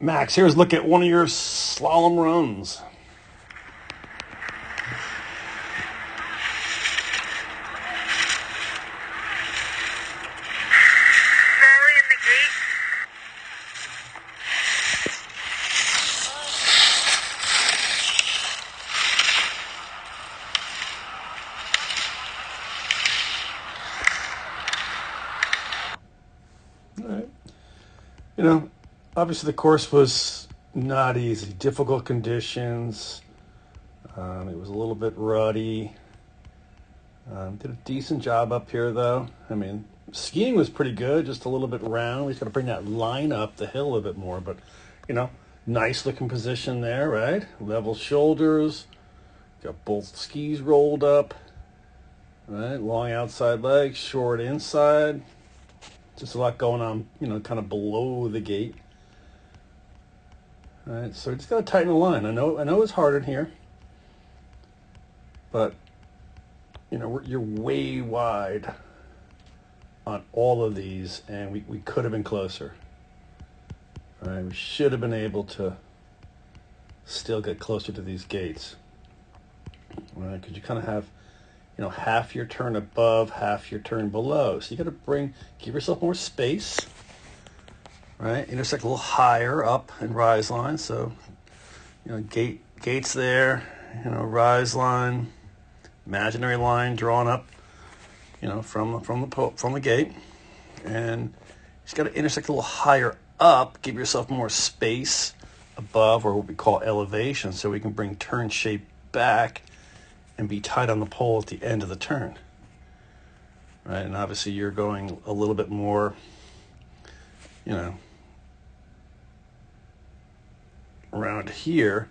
Max, here's a look at one of your slalom runs. Slowly in the gate. All right. You know, obviously the course was not easy. Difficult conditions. It was a little bit ruddy. Did a decent job up here, though. I mean, skiing was pretty good, just a little bit round. We just got to bring that line up the hill a bit more. But, you know, nice looking position there, right? Level shoulders. Got both skis rolled up. Right? Long outside legs, short inside. Just a lot going on, you know, kind of below the gate. All right, so just gotta tighten the line. I know it's hard in here, but you know you're way wide on all of these, and we could have been closer. All right, we should have been able to still get closer to these gates. All right, because you kind of have, you know, half your turn above, half your turn below. So you got to give yourself more space, right? Intersect a little higher up and rise line. So, you know, gates there, you know, rise line, imaginary line drawn up, you know, from the gate, and you just got to intersect a little higher up. Give yourself more space above, or what we call elevation, so we can bring turn shape back and be tight on the pole at the end of the turn, right? And obviously you're going a little bit more, you know, around here.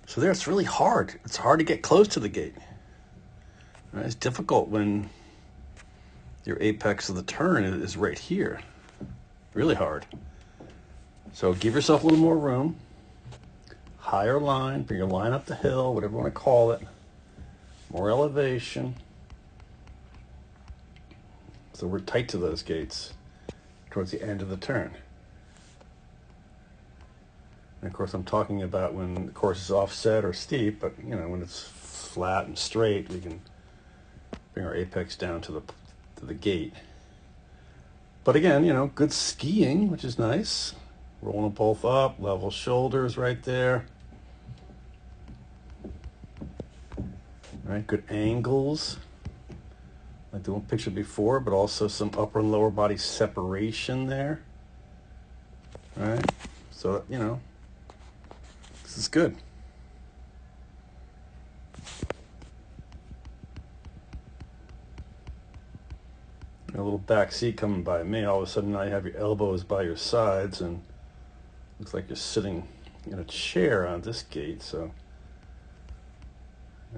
So there it's really hard. It's hard to get close to the gate. Right? It's difficult when your apex of the turn is right here. Really hard. So give yourself a little more room. Higher line, bring your line up the hill, whatever you want to call it. More elevation. So we're tight to those gates towards the end of the turn. And of course, I'm talking about when the course is offset or steep, but you know, when it's flat and straight, we can bring our apex down to the gate. But again, you know, good skiing, which is nice. Rolling them both up, level shoulders right there. Right, good angles, like the one picture before, but also some upper and lower body separation there. All right, so, you know, this is good. A little back seat coming by me. All of a sudden now you have your elbows by your sides, and looks like you're sitting in a chair on this gate, so.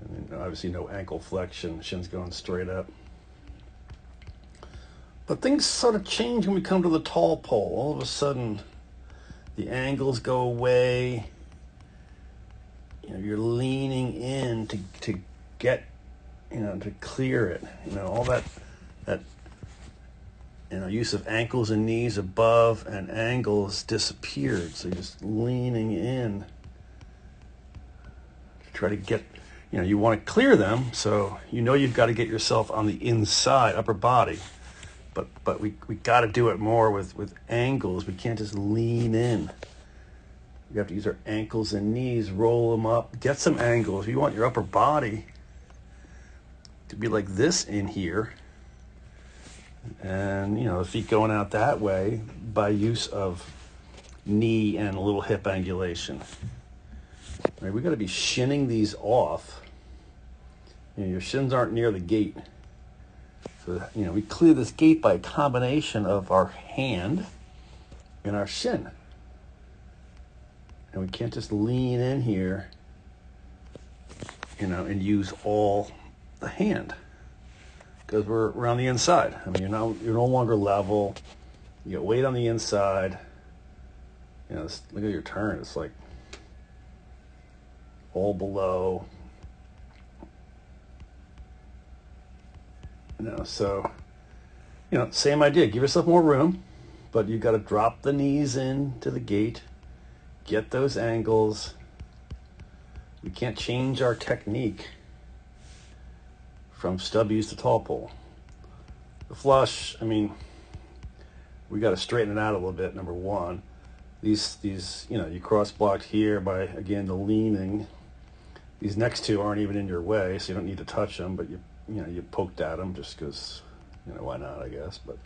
And obviously no ankle flexion, shin's going straight up. But things sort of change when we come to the tall pole. All of a sudden, the angles go away. You know, you're leaning in to get, you know, to clear it. You know, all that you know, use of ankles and knees above and angles disappeared. So you're just leaning in to try to get. You know, you want to clear them, so you know you've got to get yourself on the inside, upper body. But we got to do it more with angles. We can't just lean in. We have to use our ankles and knees, roll them up, get some angles. You want your upper body to be like this in here. And, you know, the feet going out that way by use of knee and a little hip angulation. Right, we got to be shinning these off. You know, your shins aren't near the gate. So, you know, we clear this gate by a combination of our hand and our shin. And we can't just lean in here, you know, and use all the hand, because we're on the inside. I mean, you're no longer level. You got weight on the inside. You know, look at your turn. It's like all below. You know, so, you know, same idea. Give yourself more room, but you got to drop the knees in to the gate. get those angles. We can't change our technique from stub use to tall pole. The flush, I mean, we got to straighten it out a little bit, number one. These, you cross blocked here by, again, the leaning. These next two aren't even in your way, so you don't need to touch them, but you poked at them just because, why not, I guess. But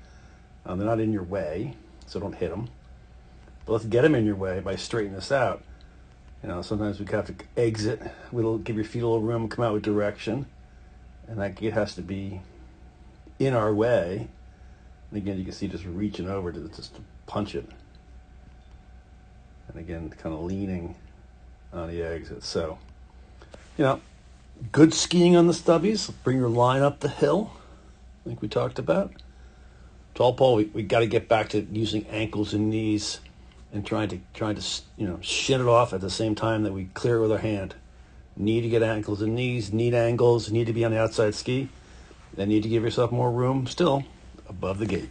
they're not in your way, so don't hit them. But let's get them in your way by straightening this out. Sometimes we have to exit. We'll give your feet a little room, come out with direction. And that gate has to be in our way. And again, you can see just reaching over to just punch it. And again, kind of leaning on the exit. So, good skiing on the stubbies. Bring your line up the hill, like we talked about. Tall pole, we got to get back to using ankles and knees and trying to shin it off at the same time that we clear it with our hand. Need to get ankles and knees, need angles, need to be on the outside ski. Then need to give yourself more room still above the gate.